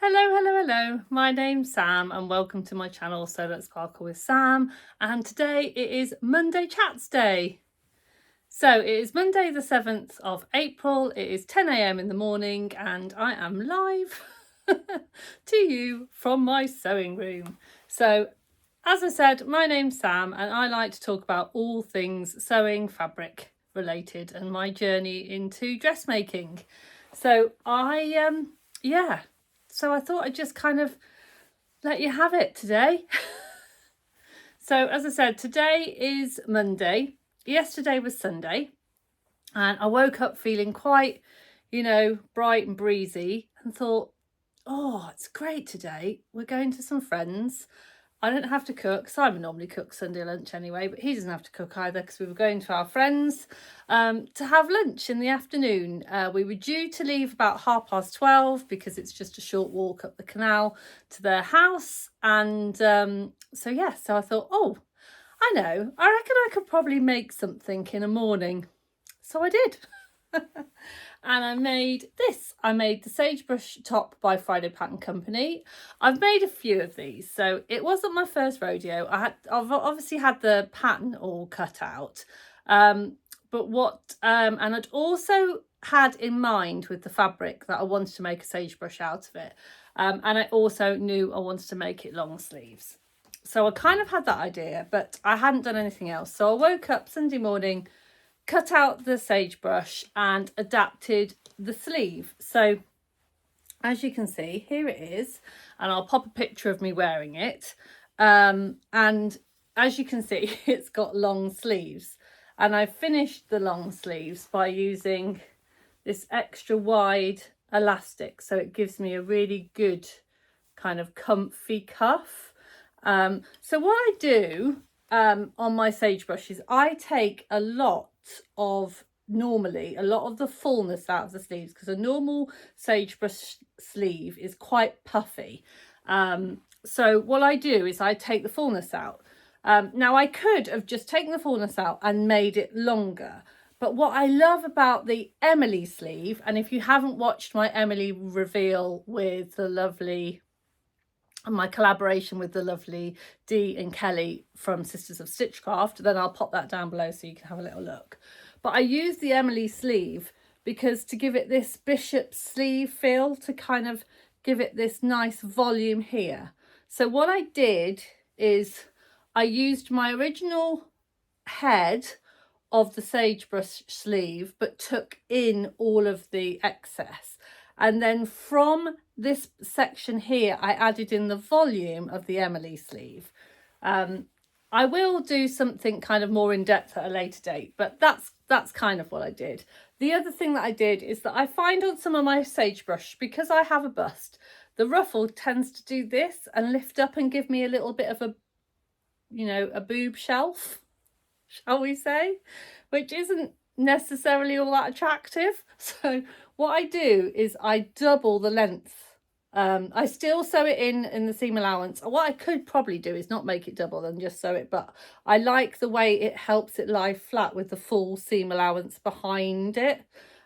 Hello. My name's Sam and welcome to my channel So Let's Sparkle with Sam, and today it is Monday Chats Day. So it is Monday the 7th of April, it is 10 a.m. in the morning and I am live to you from my sewing room. So as I said, my name's Sam and I like to talk about all things sewing, fabric related and my journey into dressmaking. So So I thought I'd just kind of let you have it today. So as I said, today is Monday. Yesterday was Sunday. And I woke up feeling quite, bright and breezy and thought, oh, it's great today. We're going to some friends. I don't have to cook. Simon normally cooks Sunday lunch anyway, but he doesn't have to cook either because we were going to our friends to have lunch in the afternoon. We were due to leave about 12:30 because it's just a short walk up the canal to their house. And so I thought, oh, I know, I reckon I could probably make something in a morning. So I did. And I made this. I made the Sagebrush top by Friday Pattern Company. I've made a few of these, so it wasn't my first rodeo. I've obviously had the pattern all cut out, and I'd also had in mind with the fabric that I wanted to make a sagebrush out of it, and I also knew I wanted to make it long sleeves. So I kind of had that idea, but I hadn't done anything else. So I woke up Sunday morning, cut out the sagebrush and adapted the sleeve. So as you can see, here it is, and I'll pop a picture of me wearing it. And as you can see, it's got long sleeves, and I finished the long sleeves by using this extra wide elastic, so it gives me a really good kind of comfy cuff. So what I do on my sagebrush is I take a lot of the fullness out of the sleeves, because a normal sagebrush sleeve is quite puffy. So what I do is I take the fullness out. Now I could have just taken the fullness out and made it longer, but what I love about the Emily sleeve, and if you haven't watched my Emily reveal with the lovely, my collaboration with the lovely Dee and Kelly from Sisters of Stitchcraft, then I'll pop that down below so you can have a little look. But I use the Emily sleeve because to give it this bishop sleeve feel, to kind of give it this nice volume here. So what I did is I used my original head of the sagebrush sleeve but took in all of the excess, and then from this section here I added in the volume of the Emily sleeve. I will do something kind of more in depth at a later date, but that's kind of what I did. The other thing that I did is that I find on some of my sagebrush, because I have a bust, the ruffle tends to do this and lift up and give me a little bit of a boob shelf, shall we say, which isn't necessarily all that attractive. So what I do is I double the length. I still sew it in the seam allowance. What I could probably do is not make it double and just sew it, but I like the way it helps it lie flat with the full seam allowance behind it.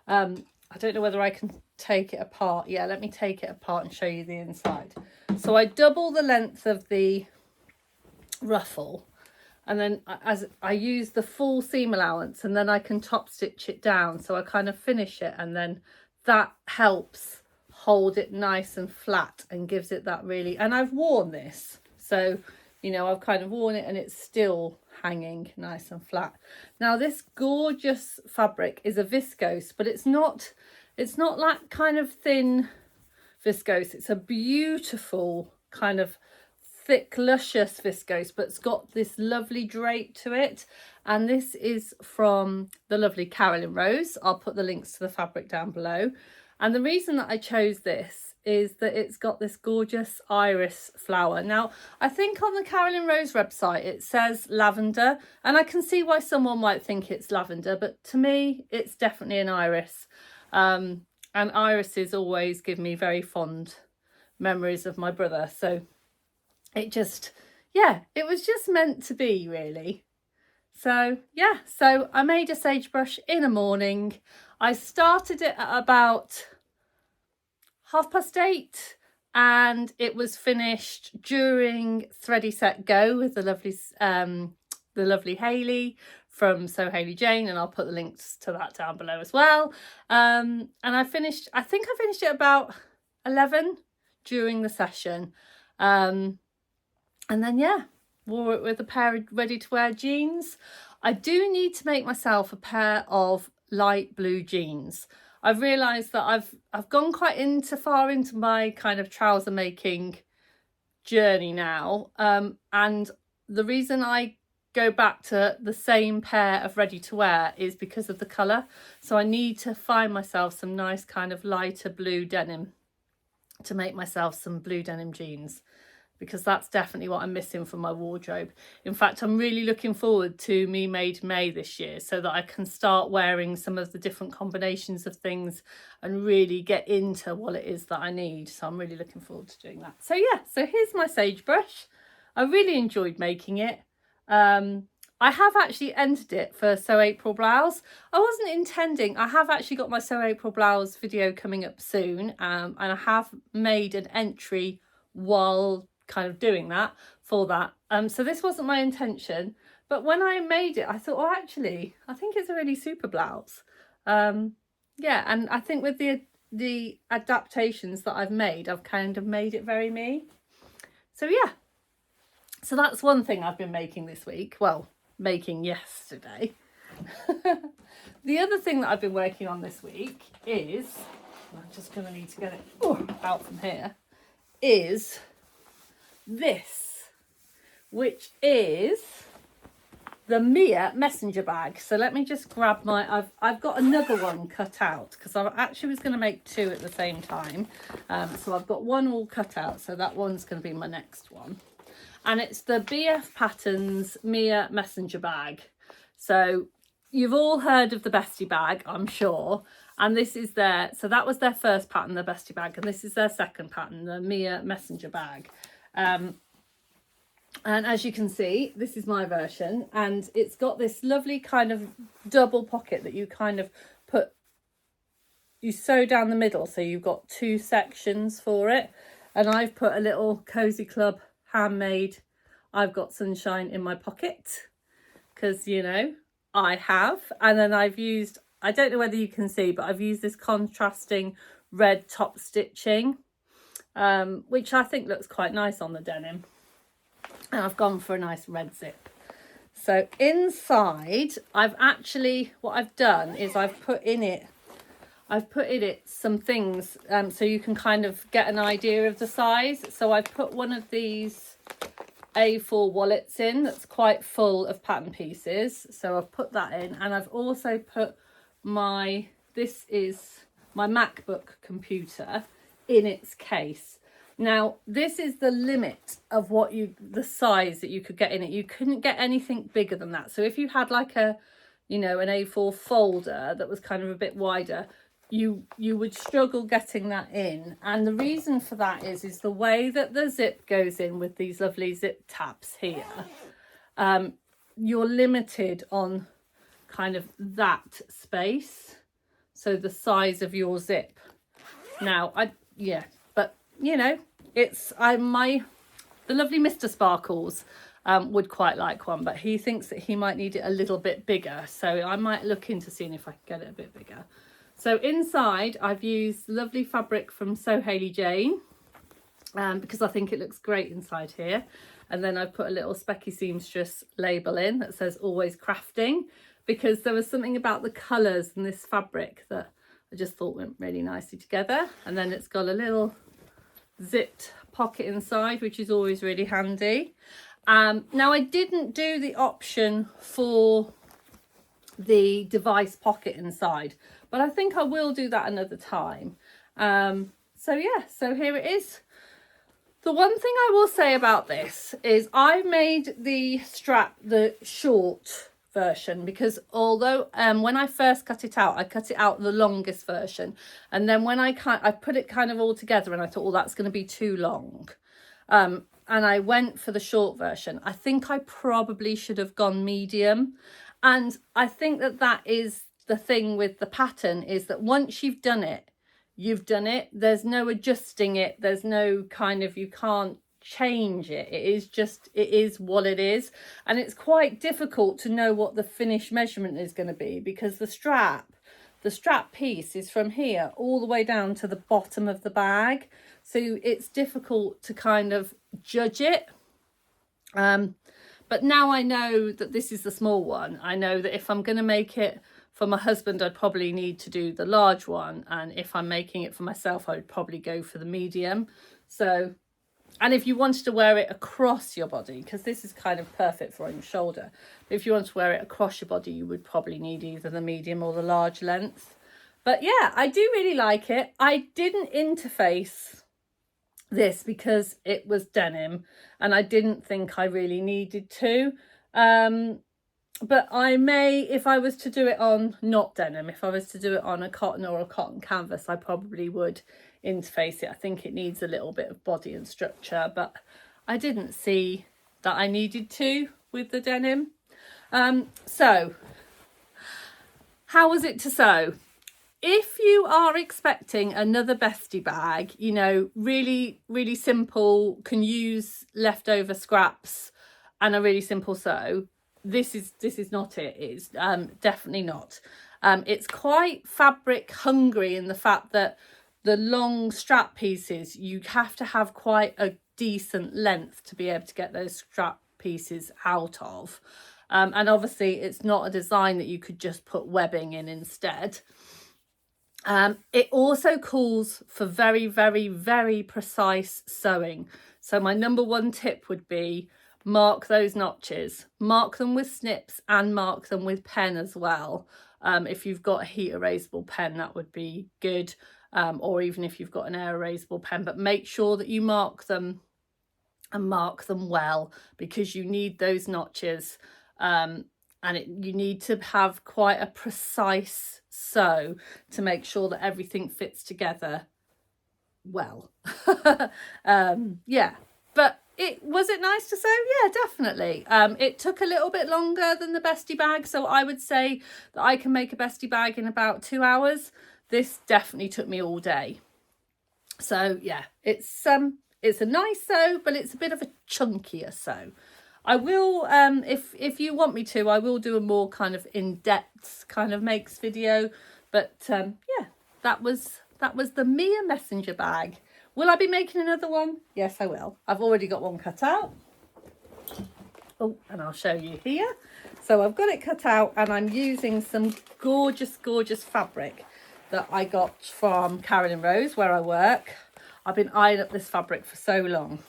I don't know whether I can take it apart. Yeah, let me take it apart and show you the inside. So I double the length of the ruffle, and then as I use the full seam allowance, and then I can top stitch it down, so I kind of finish it, and then that helps hold it nice and flat and gives it that really, and I've worn this, so I've kind of worn it and it's still hanging nice and flat. Now this gorgeous fabric is a viscose, but it's not like kind of thin viscose. It's a beautiful kind of thick luscious viscose, but it's got this lovely drape to it, and this is from the lovely Carolyn Rose. I'll put the links to the fabric down below. And the reason that I chose this is that it's got this gorgeous iris flower. Now, I think on the Carolyn Rose website it says lavender, and I can see why someone might think it's lavender, but to me it's definitely an iris. And irises always give me very fond memories of my brother, so it was just meant to be, really. So I made a sagebrush in a morning. I started it at about 8:30, and it was finished during Thready Set Go with the lovely Hayley from So Hayley Jane, and I'll put the links to that down below as well. And I think I finished it about 11 during the session, and then yeah, wore it with a pair of ready to wear jeans. I do need to make myself a pair of light blue jeans. I've realised that I've gone quite far into my kind of trouser making journey now, and the reason I go back to the same pair of ready to wear is because of the colour. So I need to find myself some nice kind of lighter blue denim to make myself some blue denim jeans, because that's definitely what I'm missing from my wardrobe. In fact, I'm really looking forward to Me Made May this year, so that I can start wearing some of the different combinations of things and really get into what it is that I need. So I'm really looking forward to doing that. So yeah, so here's my Sagebrush. I really enjoyed making it. I have actually entered it for So April Blouse. I wasn't intending. I have actually got my So April Blouse video coming up soon, and I have made an entry while kind of doing that for that. So this wasn't my intention, but when I made it, I thought, oh, actually, I think it's a really super blouse. Yeah, and I think with the adaptations that I've made, I've kind of made it very me. So yeah. So that's one thing I've been making this week. Well, making yesterday. The other thing that I've been working on this week is, I'm just going to need to get it out from here, is this, which is the Mia messenger bag. So let me just grab my, I've got another one cut out, because I actually was going to make two at the same time. So I've got one all cut out, so that one's going to be my next one. And it's the BF Patterns Mia messenger bag. So you've all heard of the Bestie bag, I'm sure. And this is so that was their first pattern, the Bestie bag. And this is their second pattern, the Mia messenger bag. And as you can see, this is my version. And it's got this lovely kind of double pocket that you kind of you sew down the middle. So you've got two sections for it. And I've put a little Cozy Club handmade I've got sunshine in my pocket, because you know I have. And then I've used, I don't know whether you can see, but I've used this contrasting red top stitching, which I think looks quite nice on the denim, and I've gone for a nice red zip. So inside, what I've done is I've put in it some things, so you can kind of get an idea of the size. So I've put one of these A4 wallets in that's quite full of pattern pieces. So I've put that in, and I've also put this is my MacBook computer in its case. Now, this is the limit of the size that you could get in it. You couldn't get anything bigger than that. So if you had like an A4 folder that was kind of a bit wider, you would struggle getting that in. And the reason for that is the way that the zip goes in with these lovely zip tabs here. You're limited on kind of that space, so the size of your zip. Now, but you know, the lovely Mr. Sparkles would quite like one, but he thinks that he might need it a little bit bigger, so I might look into seeing if I can get it a bit bigger. So inside, I've used lovely fabric from So Hayley Jane, because I think it looks great inside here. And then I've put a little Specky Seamstress label in that says always crafting, because there was something about the colours in this fabric that I just thought went really nicely together. And then it's got a little zipped pocket inside, which is always really handy. Now, I didn't do the option for the device pocket inside, but I think I will do that another time. So yeah, so here it is. The one thing I will say about this is I made the strap the short version, because although when I first cut it out, I cut it out the longest version, and then when I put it kind of all together, and I thought, well, that's going to be too long, and I went for the short version. I think I probably should have gone medium. And I think that is the thing with the pattern, is that once you've done it, you've done it. There's no adjusting it. There's no kind of, you can't change it. It is just, it is what it is. And it's quite difficult to know what the finished measurement is going to be, because the strap piece is from here all the way down to the bottom of the bag. So it's difficult to kind of judge it. But now I know that this is the small one. I know that if I'm going to make it for my husband, I'd probably need to do the large one. And if I'm making it for myself, I would probably go for the medium. So, and if you wanted to wear it across your body, because this is kind of perfect for on your shoulder, but if you want to wear it across your body, you would probably need either the medium or the large length. But yeah, I do really like it. I didn't interface this because it was denim, and I didn't think I really needed to. But I may, if I was to do it on not denim, if I was to do it on a cotton or a cotton canvas, I probably would interface it. I think it needs a little bit of body and structure, but I didn't see that I needed to with the denim. So how was it to sew? If you are expecting another bestie bag, you know, really, really simple, can use leftover scraps and a really simple sew, this is not it. It's definitely not. It's quite fabric hungry in the fact that the long strap pieces, you have to have quite a decent length to be able to get those strap pieces out of. And obviously it's not a design that you could just put webbing in instead. It also calls for very, very, very precise sewing. So my number one tip would be mark those notches, mark them with snips and mark them with pen as well. If you've got a heat erasable pen, that would be good. Or even if you've got an air erasable pen, but make sure that you mark them and mark them well, because you need those notches. And you need to have quite a precise sew to make sure that everything fits together well. Yeah, but was it nice to sew? Yeah, definitely. It took a little bit longer than the bestie bag, so I would say that I can make a bestie bag in about 2 hours. This definitely took me all day. So yeah, it's a nice sew, but it's a bit of a chunkier sew. I will, if you want me to, I will do a more kind of in-depth kind of makes video. But yeah, that was the Mia Messenger bag. Will I be making another one? Yes, I will. I've already got one cut out. Oh, and I'll show you here. So I've got it cut out, and I'm using some gorgeous, gorgeous fabric that I got from Carolyn Rose, where I work. I've been eyeing up this fabric for so long.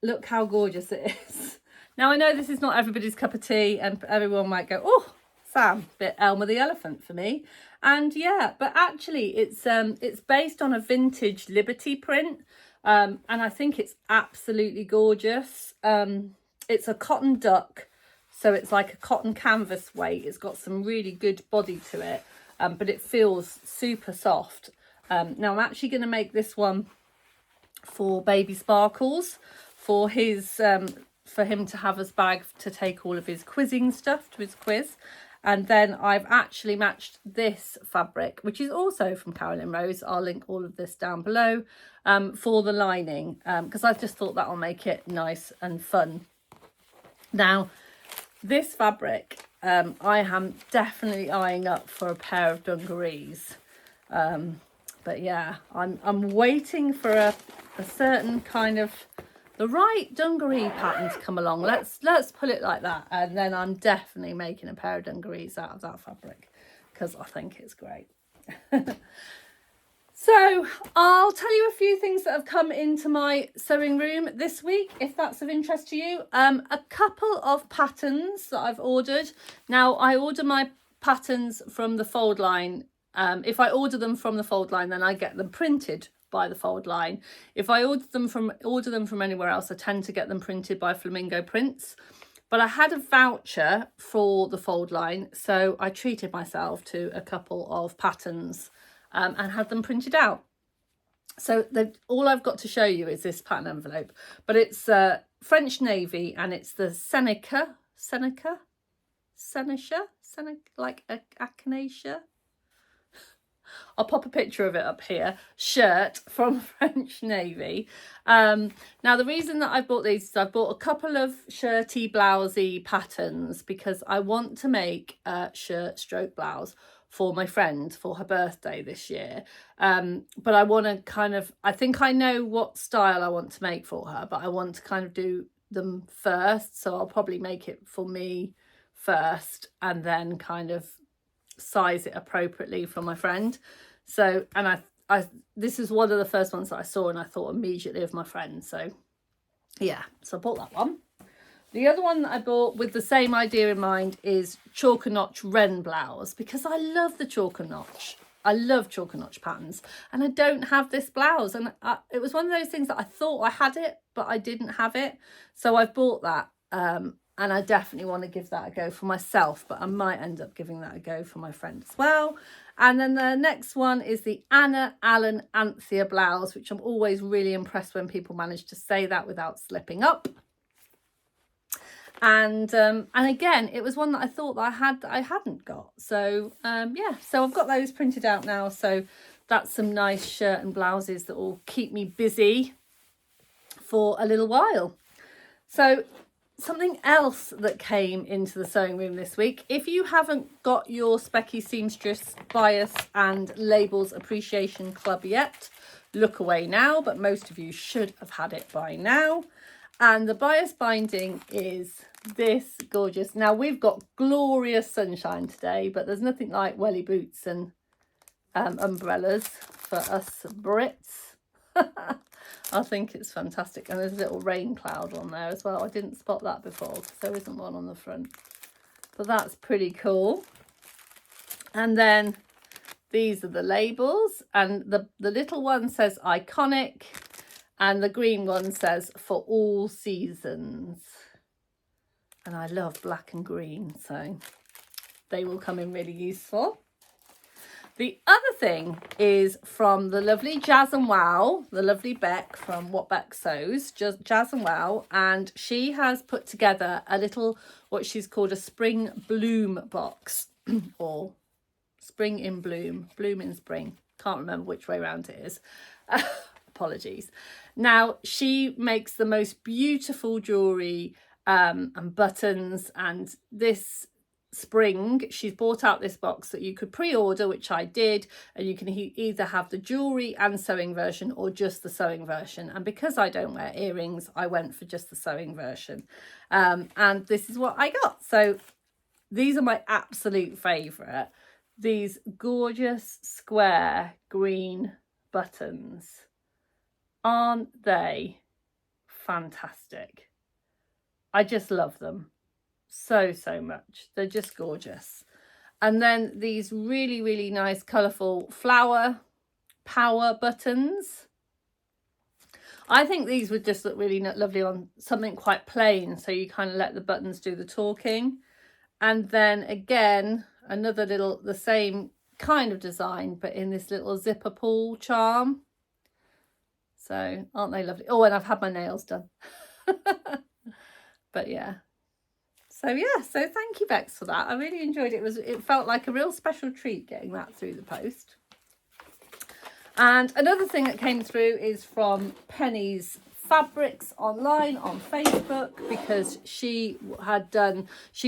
Look how gorgeous it is. Now, I know this is not everybody's cup of tea, and everyone might go, oh, Sam, bit Elmer the Elephant for me. And yeah, but actually it's based on a vintage Liberty print. And I think it's absolutely gorgeous. It's a cotton duck, so it's like a cotton canvas weight. It's got some really good body to it, but it feels super soft. Now I'm actually going to make this one for Baby Sparkles, for his for him to have as bag to take all of his quizzing stuff to his quiz. And then I've actually matched this fabric, which is also from Carolyn Rose. I'll link all of this down below, for the lining, because I just thought that will make it nice and fun. Now, this fabric, I am definitely eyeing up for a pair of dungarees. But yeah, I'm waiting for a certain kind of the right dungaree pattern to come along. Let's put it like that. And then I'm definitely making a pair of dungarees out of that fabric, because I think it's great. So I'll tell you a few things that have come into my sewing room this week, if that's of interest to you. A couple of patterns that I've ordered. Now, I order my patterns from the Foldline. If I order them from the Foldline, then I get them printed by the Foldline. If I order them from anywhere else, I tend to get them printed by Flamingo Prints. But I had a voucher for the Foldline, so I treated myself to a couple of patterns and had them printed out. So all I've got to show you is this pattern envelope, but it's French navy, and it's the Seneca, like Echinacea. I'll pop a picture of it up here, shirt from French Navy. Now the reason that I bought these is I've bought a couple of shirty blousey patterns because I want to make a shirt stroke blouse for my friend for her birthday this year. But I want to kind of, I think I know what style I want to make for her, but I want to kind of do them first. So I'll probably make it for me first and then kind of size it appropriately for my friend. So, and I this is one of the first ones that I saw and I thought immediately of my friend. So yeah, so I bought that one. The other one that I bought with the same idea in mind is Chalk and Notch Wren blouse, because I love the Chalk and Notch. I love Chalk and Notch patterns and I don't have this blouse, and it was one of those things that I thought I had it but I didn't have it, so I've bought that. And I definitely want to give that a go for myself, but I might end up giving that a go for my friend as well. And then the next one is the Anna Allen Anthea blouse, which I'm always really impressed when people manage to say that without slipping up. And again, it was one that I thought that I had that I hadn't got. So yeah, so I've got those printed out now. So that's some nice shirt and blouses that will keep me busy for a little while. So something else that came into the sewing room this week, if you haven't got your Specky Seamstress Bias and Labels Appreciation Club yet, look away now, but most of you should have had it by now. And the bias binding is this gorgeous. Now we've got glorious sunshine today, but there's nothing like welly boots and umbrellas for us Brits. I think it's fantastic, and there's a little rain cloud on there as well. I didn't spot that before because there isn't one on the front, but that's pretty cool. And then these are the labels, and the little one says iconic and the green one says for all seasons, and I love black and green, so they will come in really useful. The other thing is from the lovely Jazz and Wow, the lovely Beck from What Beck Sews, Jazz and Wow, and she has put together a little, what she's called a spring bloom box, or spring in bloom, bloom in spring. Can't remember which way around it is. Apologies. Now, she makes the most beautiful jewellery and buttons, and this spring she's brought out this box that you could pre-order, which I did, and you can either have the jewelry and sewing version or just the sewing version. And because I don't wear earrings, I went for just the sewing version, and this is what I got. So these are my absolute favorite, these gorgeous square green buttons. Aren't they fantastic? I just love them so much. They're just gorgeous. And then these really nice colourful flower power buttons. I think these would just look really lovely on something quite plain, so you kind of let the buttons do the talking. And then again, another little, the same kind of design, but in this little zipper pull charm. So aren't they lovely? Oh, and I've had my nails done. But yeah. So yeah, so thank you, Bex, for that. I really enjoyed it. It felt like a real special treat getting that through the post. And another thing that came through is from Penny's Fabrics online on Facebook, because she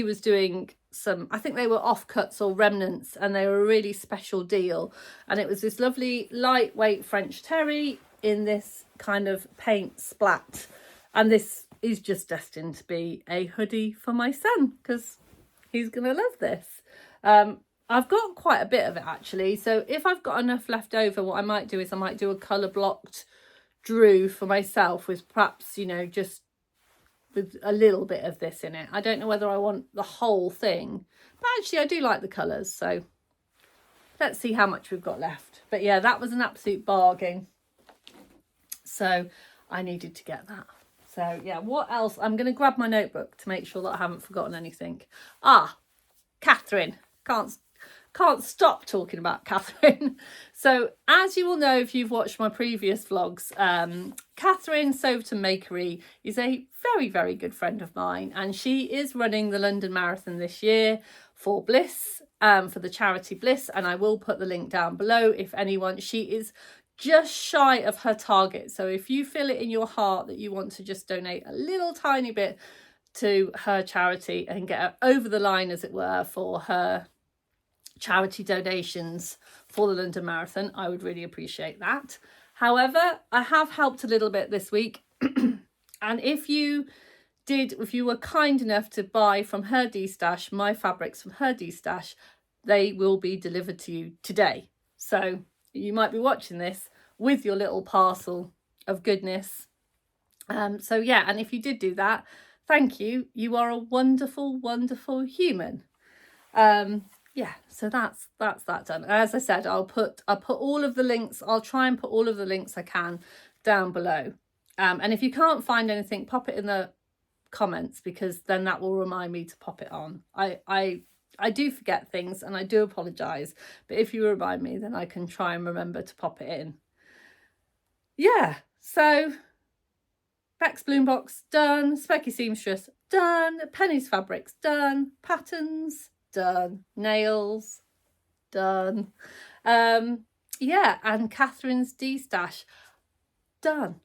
was doing some, I think they were offcuts or remnants, and they were a really special deal. And it was this lovely lightweight French terry in this kind of paint splat. And this is just destined to be a hoodie for my son, because he's going to love this. I've got quite a bit of it actually. So if I've got enough left over, what I might do is I might do a colour blocked drew for myself with perhaps, you know, just with a little bit of this in it. I don't know whether I want the whole thing, but actually I do like the colours. So let's see how much we've got left. But yeah, that was an absolute bargain. So I needed to get that. So yeah, what else? I'm going to grab my notebook to make sure that I haven't forgotten anything. Katherine. Can't stop talking about Katherine. So as you will know if you've watched my previous vlogs, Katherine Soverton Makery is a very good friend of mine, and she is running the London Marathon this year for Bliss, for the charity Bliss, and I will put the link down below if anyone. She is just shy of her target, so if you feel it in your heart that you want to just donate a little tiny bit to her charity and get her over the line, as it were, for her charity donations for the London Marathon, I would really appreciate that. However, I have helped a little bit this week and if you were kind enough to buy from her D-Stash, my fabrics from her D-Stash, they will be delivered to you today. So you might be watching this with your little parcel of goodness. So yeah, and if you did do that, thank you. You are a wonderful, wonderful human. Yeah, so that's that done. As I said, I'll put all of the links. I'll try and put all of the links I can down below. And if you can't find anything, pop it in the comments, because then that will remind me to pop it on. I do forget things and I do apologize, but if you remind me, then I can try and remember to pop it in. Yeah, so Beck's Bloom Box done, Specky Seamstress done, Penny's Fabrics done, patterns done, nails done, yeah, and Katherine's D-Stash done.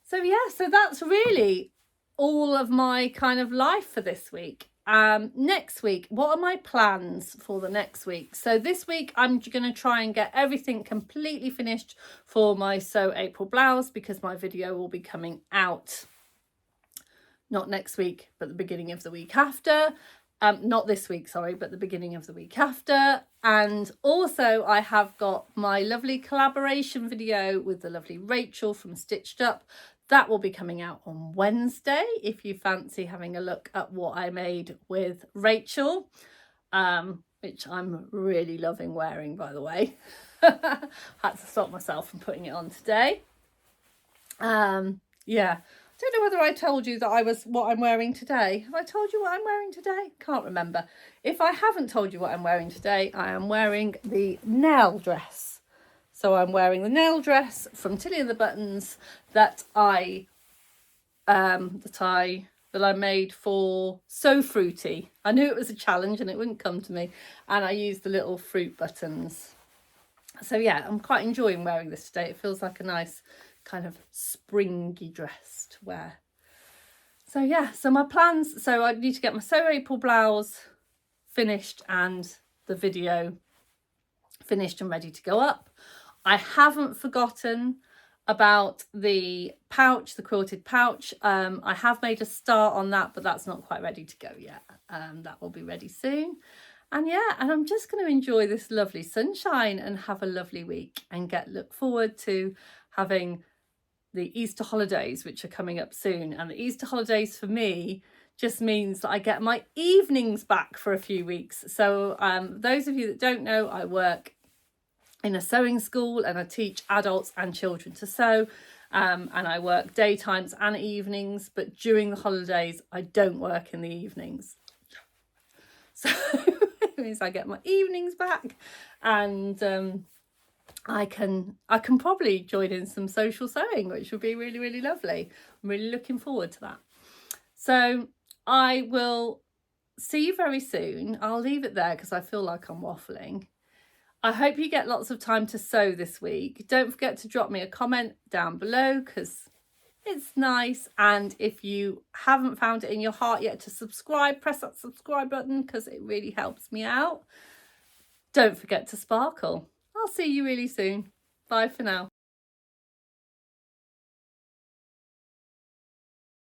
So yeah, so that's really all of my kind of life for this week. Next week, what are my plans for the next week? So this week I'm going to try and get everything completely finished for my Sew April blouse, because my video will be coming out not next week, but the beginning of the week after. Not this week, sorry, but the beginning of the week after. And also I have got my lovely collaboration video with the lovely Rachel from Stitched Up. That will be coming out on Wednesday, if you fancy having a look at what I made with Rachel, which I'm really loving wearing, by the way. Had to stop myself from putting it on today. Yeah. Don't know whether I told you that what I'm wearing today. Have I told you what I'm wearing today? Can't remember. If I haven't told you what I'm wearing today, I am wearing the nail dress. So I'm wearing the nail dress from Tilly and the Buttons that I made for So Fruity. I knew it was a challenge and it wouldn't come to me, and I used the little fruit buttons. So yeah, I'm quite enjoying wearing this today. It feels like a nice kind of springy dress to wear. So yeah, so my plans, so I need to get my Sew April blouse finished and the video finished and ready to go up. I haven't forgotten about the pouch, the quilted pouch. I have made a start on that, but that's not quite ready to go yet. That will be ready soon. And yeah, and I'm just going to enjoy this lovely sunshine and have a lovely week, and look forward to having the Easter holidays, which are coming up soon. And the Easter holidays for me just means that I get my evenings back for a few weeks. So those of you that don't know, I work in a sewing school and I teach adults and children to sew, and I work daytimes and evenings, but during the holidays I don't work in the evenings. So it means I get my evenings back, and I can probably join in some social sewing, which would be really, really lovely. I'm really looking forward to that. So I will see you very soon. I'll leave it there because I feel like I'm waffling. I hope you get lots of time to sew this week. Don't forget to drop me a comment down below, because it's nice. And if you haven't found it in your heart yet to subscribe, press that subscribe button, because it really helps me out. Don't forget to sparkle. I'll see you really soon. Bye for now.